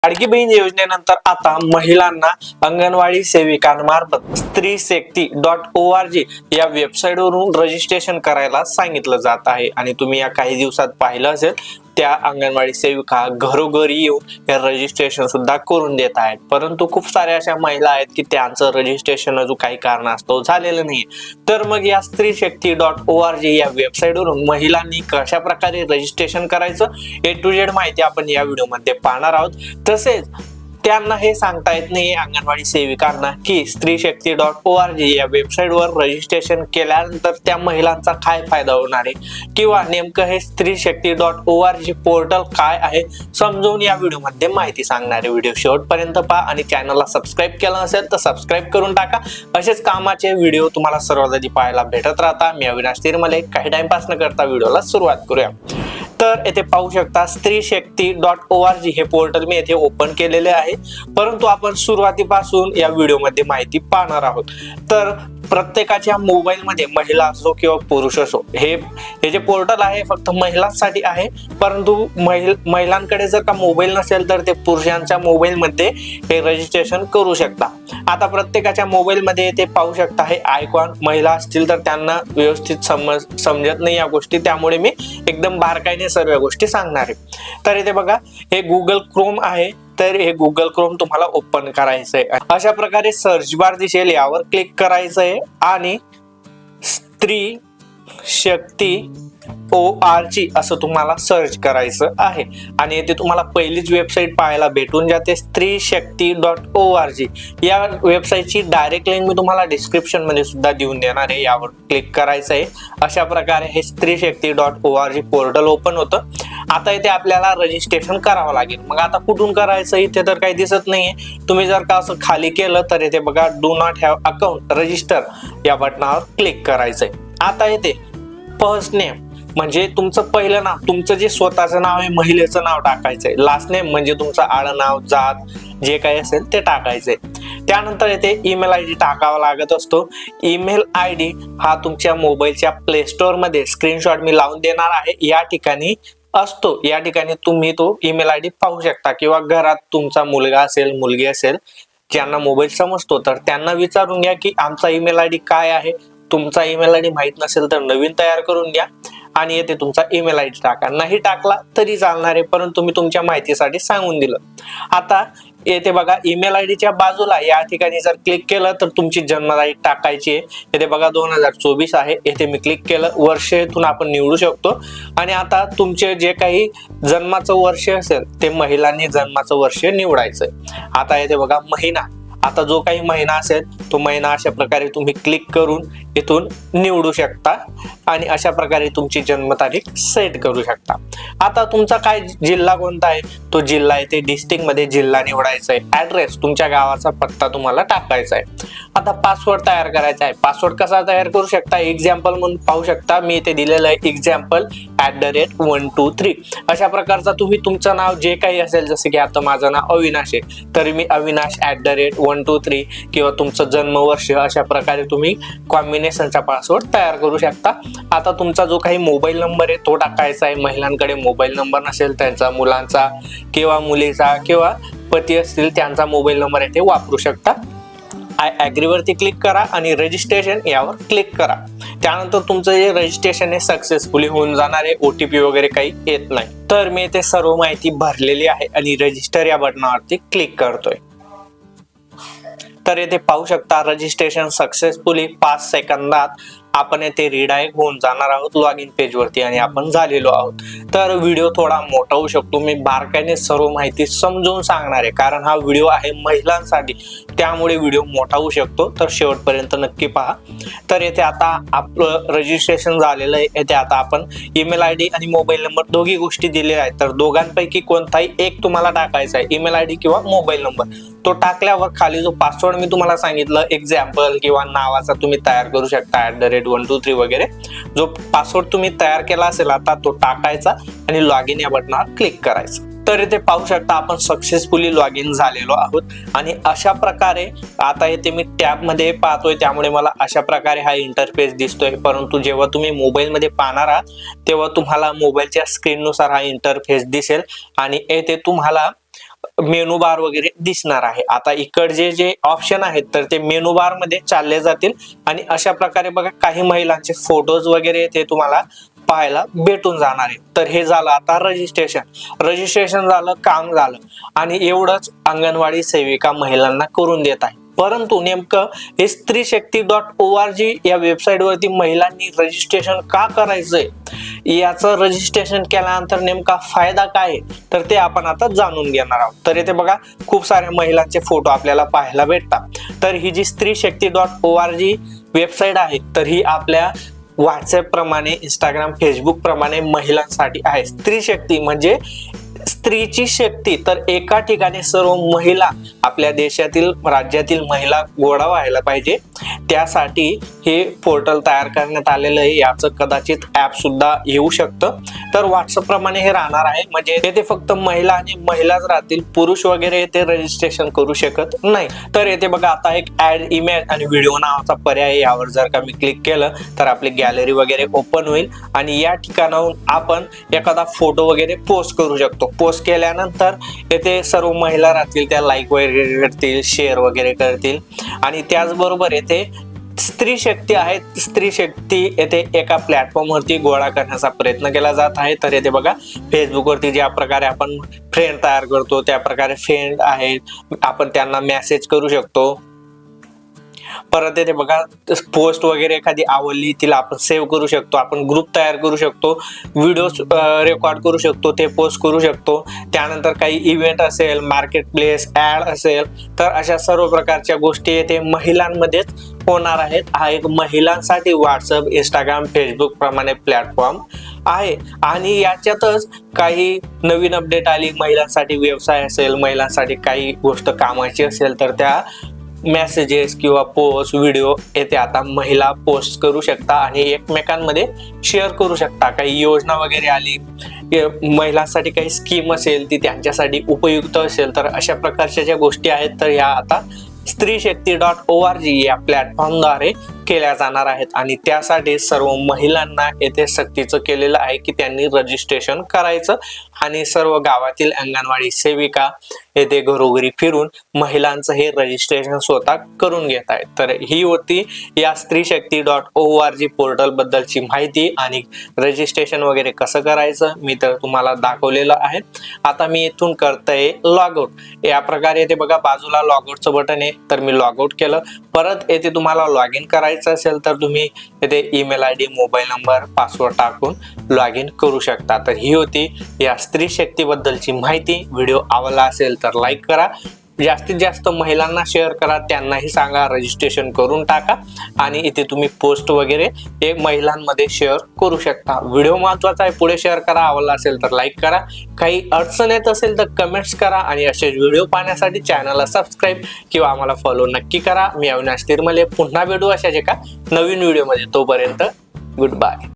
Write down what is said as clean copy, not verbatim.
लाडकी बहीण योजनेनंतर आता महिलांना अंगणवाडी सेविकांमार्फत स्त्रीशक्ती.org या वेबसाईटवरून रजिस्ट्रेशन करायला सांगितलं जात आहे। आणि तुम्ही या काही दिवसात पाहिलं असेल त्या अंगणवाडी सेविका घरोघरी येऊन हे रजिस्ट्रेशन सुद्धा करून देत आहेत। परंतु खूप साऱ्या अशा महिला आहेत की त्यांचं रजिस्ट्रेशन अजून काही कारणास्तव झालेलं नाही। तर मग या स्त्रीशक्ती.org या वेबसाईटवरून महिलांनी कशा प्रकारे रजिस्ट्रेशन करायचं ए टू झेड माहिती आपण या व्हिडिओमध्ये पाहणार आहोत। तसेच त्यांना हे सांगता येत नाही अंगणवाडी सेविकांना की स्त्रीशक्ती.org या वेबसाईटवर रजिस्ट्रेशन केल्यानंतर त्या महिलांचा काय फायदा होणार आहे किंवा नेमकं हे स्त्रीशक्ती.org पोर्टल काय आहे समजून या व्हिडिओमध्ये माहिती सांगणारे व्हिडिओ शेवटपर्यंत पहा आणि चॅनलला सबस्क्राईब केलं असेल तर सबस्क्राईब करून टाका। असेच कामाचे व्हिडिओ तुम्हाला सर्वात आधी पाहायला भेटत राहता। मी अविनाश तिरमले काही टाइमपास न करता व्हिडिओला सुरुवात करूया। तर येथे पाहू शकता स्त्रीशक्ती.org हे पोर्टल मी येथे ओपन केलेले आहे। परंतु आपण सुरुवातीपासून या व्हिडिओमध्ये माहिती पाहणार आहोत। तर प्रत्येकाच्या मोबाईल मध्ये महिला असो किंवा पुरुष असो हे जे पोर्टल आहे फक्त महिलांसाठी आहे। परंतु महिलांकडे जर का मोबाईल नसेल तर ते पुरुषांच्या मोबाईल मध्ये हे रजिस्ट्रेशन करू शकता। आता प्रत्येकाच्या मोबाईल मध्ये ते पाहू शकता हे आयकॉन महिला असतील तर त्यांना व्यवस्थित समजत नाही या गोष्टी, त्यामुळे मी एकदम बारकाईने सर्व गोष्टी सांगणार आहे। तर इथे बघा हे गुगल क्रोम आहे। तर हे गुगल क्रोम तुम्हाला ओपन करायचं आहे। अशा प्रकारे सर्च बार दिसेल, यावर क्लिक करायचं आहे आणि स्त्री शक्ती .org असं तुम्हाला सर्च करायचं आहे। आणि येथे तुम्हाला पहिलीच वेबसाईट पाहायला भेटून जाते स्त्रीशक्ती.org या वेबसाईटची डायरेक्ट लिंक मी तुम्हाला डिस्क्रिप्शन मध्ये सुद्धा देऊन देणार आहे। यावर क्लिक करायचं आहे। अशा प्रकारे हे स्त्रीशक्ती.org पोर्टल ओपन होतं। आता इथे आपल्याला रजिस्ट्रेशन करावं लागेल। मग आता कुठून करायचं इथे तर काही दिसत नाहीये। तुम्ही जर का असं खाली केलं तर इथे बघा do not have account register या बटनावर क्लिक करायचंय। आता इथे फर्स्ट नेम म्हणजे तुमचं पहिलं नाव, तुमचं जे स्वतःचं नाव आहे महिलेचं नाव टाकायचंय। लास्ट नेम म्हणजे तुमचं आडनाव जात जे काही असेल ते टाकायचंय। त्यानंतर येथे ईमेल आयडी टाकावा लागत असतो। ईमेल आयडी हा तुमच्या मोबाईलच्या प्ले स्टोअर मध्ये स्क्रीनशॉट मी लावून देणार आहे या ठिकाणी असतो। या ठिकाणी तुम्ही तो ईमेल आयडी पाहू शकता किंवा घरात तुमचा मुलगा असेल मुलगी असेल ज्यांना मोबाईल समजतो तर त्यांना विचारून घ्या की आमचा ईमेल आयडी काय आहे। तुमचा ईमेल आयडी माहित नसेल तर नवीन तयार करून घ्या आणि येथे तुमचा ईमेल आयडी टाका। नाही टाकला तरी चालणार आहे, परंतु मी तुमच्या माहितीसाठी सांगून दिलं। आता येथे बघा ईमेल आयडीच्या बाजूला या ठिकाणी जर क्लिक केलं तर तुमची जन्मतारीख टाकायची आहे। येथे बघा 2024 आहे। येथे मी क्लिक केलं, वर्ष इथून आपण निवडू शकतो। आणि आता तुमचे जे काही जन्माचं वर्ष असेल ते महिलांनी जन्माचं वर्ष निवडायचंय। आता येथे बघा महिना, आता जो काही महिना असेल तो महिना अशा प्रकारे तुम्ही क्लिक करून इथून निवडू शकता आणि अशा प्रकारे तुमची जन्मतारीख सेट करू शकता। आता तुमचा काय जिल्हा कोणता आहे तो जिल्हा येथे डिस्ट्रिक्ट मध्ये जिल्हा निवडायचा आहे। ऍड्रेस तुमच्या गावाचा पत्ता तुम्हाला टाकायचा आहे। आता पासवर्ड तयार करायचा आहे। पासवर्ड कसा तयार करू शकता एक्झाम्पल म्हणून पाहू शकता मी इथे दिलेलं आहे एक्झाम्पल @123 अशा प्रकारचा तुम्ही तुमचं नाव जे काही असेल जसं की आता माझं नाव अविनाश आहे तर मी अविनाश @123 किंवा तुमचं जन्मवर्ष अशा प्रकारे तुम्ही कॉम्बिनेशनचा पासवर्ड तयार करू शकता। आता तुमचा जो काही मोबाईल नंबर आहे तो टाकायचा आहे। महिलांकडे मोबाईल नंबर नसेल त्यांचा मुलांचा किंवा मुलीचा किंवा पती असतील त्यांचा मोबाईल नंबर येथे वापरू शकता। आय ॲग्री वरती क्लिक करा आणि रजिस्ट्रेशन यावर क्लिक करा। त्यानंतर तुमचं जे रजिस्ट्रेशन हे सक्सेसफुली होऊन जाणार आहे। OTP वगैरे काही येत नाही। तर मी इथे सर्व माहिती भरलेली आहे आणि रजिस्टर या बटनावरती क्लिक करतोय। तर येथे पाहू शकता रजिस्ट्रेशन सक्सेसफुली 5 सेकंदात आपण येथे रिडायरेक्ट होऊन जाणार आहोत लॉग इन पेज वरती आणि आपण झालेलो आहोत। तर व्हिडिओ थोडा मोठा होऊ शकतो, मी बारकाईने सर्व माहिती समजून सांगणार आहे कारण हा व्हिडिओ आहे महिलांसाठी, त्यामुळे व्हिडिओ मोठा होऊ शकतो। तर शेवटपर्यंत नक्की पहा। तर येथे आता आपलं रजिस्ट्रेशन झालेलं आहे। येथे आता आपण ईमेल आयडी आणि मोबाईल नंबर दोघी गोष्टी दिलेल्या आहेत। तर दोघांपैकी कोणताही एक तुम्हाला टाकायचा आहे, ईमेल आयडी किंवा मोबाईल नंबर। तो टाकल्यावर खाली जो पासवर्ड मी तुम्हाला सांगितलं एक्झाम्पल किंवा नावाचा तुम्ही तयार करू शकता @123 वगैरे जो पासवर्ड तुम्ही तयार केला असेल आता तो टाकायचा आणि लॉग इन या बटनावर क्लिक करायचं। तर इथे पाहू शकता आपण सक्सेसफुली लॉग इन झालेलो आहोत आणि अशा प्रकारे आता इथे मी टॅब मध्ये पाहतोय त्यामुळे मला अशा प्रकारे हा इंटरफेस दिसतोय। परंतु जेव्हा तुम्ही मोबाईल मध्ये पाहणार आहात तेव्हा तुम्हाला मोबाईलच्या स्क्रीन नुसार हा इंटरफेस दिसेल आणि येथे तुम्हाला मेनू बार वगैरे दिसणार आहे. आता इकडचे जे ऑप्शन आहेत तर ते मेनू बार मध्ये चालले जातील आणि अशा प्रकारे बघा काही महिलांचे फोटोज वगैरे ते तुम्हाला पाहायला भेटून जाणार आहे. तर हे झालं आता रजिस्ट्रेशन झालं, काम झालं आणि एवढंच अंगणवाडी सेविका महिलांना करून देत आहे. परंतु नेमकं हे स्त्रीशक्ती.org या वेबसाईट वरती महिलांनी रजिस्ट्रेशन का करायचंय, याचं रजिस्ट्रेशन केल्यानंतर नेमका फायदा काय आहे तर ते आपण आता जाणून घेणार आहोत. तर इथे बघा खूप साऱ्या महिलांचे फोटो आपल्याला पाहायला भेटतात. तर ही जी स्त्रीशक्ती.org वेबसाईट आहे तर ही आपल्या व्हॉट्सअप प्रमाणे, इंस्टाग्राम, फेसबुक प्रमाणे महिलांसाठी आहे. स्त्री शक्ती म्हणजे स्त्रीची शक्ती. तर एका ठिकाणी सर्व महिला, आपल्या देशातील, राज्यातील महिला गोळा व्हायला पाहिजे, त्यासाठी हे पोर्टल तयार करण्यात आलेलं आहे. याचं कदाचित ऍप सुद्धा येऊ शकतं. तर व्हॉट्सअप प्रमाणे हे राहणार आहे, म्हणजे येथे फक्त महिला आणि महिलाच राहतील, पुरुष वगैरे येथे रजिस्ट्रेशन करू शकत नाही. तर येथे बघा आता एक ऍड इमेज आणि व्हिडिओ नावाचा पर्याय, यावर जर का मी क्लिक केलं तर आपली गॅलरी वगैरे ओपन होईल आणि या ठिकाणाहून आपण एखादा फोटो वगैरे पोस्ट करू शकतो. पोस्ट केल्यानंतर येथे सर्व महिला राहतील, त्या लाईक वगैरे करतील, शेअर वगैरे करतील आणि त्याचबरोबर येथे स्त्री शक्ती आहे. स्त्री शक्ती येथे एका प्लॅटफॉर्म वरती गोळा करण्याचा प्रयत्न केला जात आहे. तर येथे बघा फेसबुक वरती ज्या प्रकारे आपण फ्रेंड तयार करतो त्या प्रकारे फ्रेंड आहेत, आपण त्यांना मेसेज करू शकतो. परत येथे बघा पोस्ट वगैरे एखादी आवडली तिला आपण सेव्ह करू शकतो, आपण ग्रुप तयार करू शकतो, व्हिडिओ रेकॉर्ड करू शकतो, ते पोस्ट करू शकतो. त्यानंतर काही इव्हेंट असेल, मार्केट प्लेस, ऍड असेल, तर अशा सर्व प्रकारच्या गोष्टी येथे महिलांमध्येच होणार आहेत. हा एक महिलांसाठी व्हॉट्सअप, इंस्टाग्राम, फेसबुक प्रमाणे प्लॅटफॉर्म आहे आणि याच्यातच काही नवीन अपडेट आली, महिलांसाठी व्यवसाय असेल, महिलांसाठी काही गोष्ट कामाची असेल तर त्या मेसेजेस किंवा पोस्ट, व्हिडिओ येथे आता महिला पोस्ट करू शकता आणि एकमेकांमध्ये शेअर करू शकता. काही योजना वगैरे आली, महिलांसाठी काही स्कीम असेल ती त्यांच्यासाठी उपयुक्त असेल, तर अशा प्रकारच्या ज्या गोष्टी आहेत तर ह्या आता स्त्रीशक्ती.org या प्लॅटफॉर्मद्वारे केल्या जाणार आहेत आणि त्यासाठी सर्व महिलांना येथे सक्तीचं केलेलं आहे की त्यांनी रजिस्ट्रेशन करायचं आणि सर्व गावातील अंगणवाडी सेविका येथे घरोघरी फिरून महिलांचं हे रजिस्ट्रेशन स्वतः करून घेत आहेत. तर ही होती या स्त्रीशक्ती.org पोर्टल बद्दलची माहिती आणि रजिस्ट्रेशन वगैरे कसं करायचं मी तर तुम्हाला दाखवलेलं आहे. आता मी इथून करतोय लॉग आउट. या प्रकारे येथे बघा बाजूला लॉग आउटचं बटन आहे, तर मी लॉग आउट केलं. परत येथे तुम्हाला लॉग इन करायचं असेल तर तुम्ही येथे email ID, mobile number, password टाकून लॉग इन करू शकता. तर ही होती या स्त्री शक्ती बद्दलची माहिती. व्हिडिओ आवडला असेल तर लाईक करा, जास्तीत जास्त महिलांना शेअर करा, त्यांनाही सांगा रजिस्ट्रेशन करून टाका आणि इथे तुम्ही पोस्ट वगैरे हे महिलांमध्ये शेअर करू शकता. व्हिडिओ महत्त्वाचा आहे, पुढे शेअर करा. आवडला असेल तर लाईक करा, काही अडचण येत असेल तर कमेंट्स करा आणि असेच व्हिडिओ पाहण्यासाठी चॅनलला सबस्क्राईब किंवा आम्हाला फॉलो नक्की करा. मी अविनाश तिरमले पुन्हा भेटू अशाच एका नवीन व्हिडिओमध्ये. तोपर्यंत गुड बाय.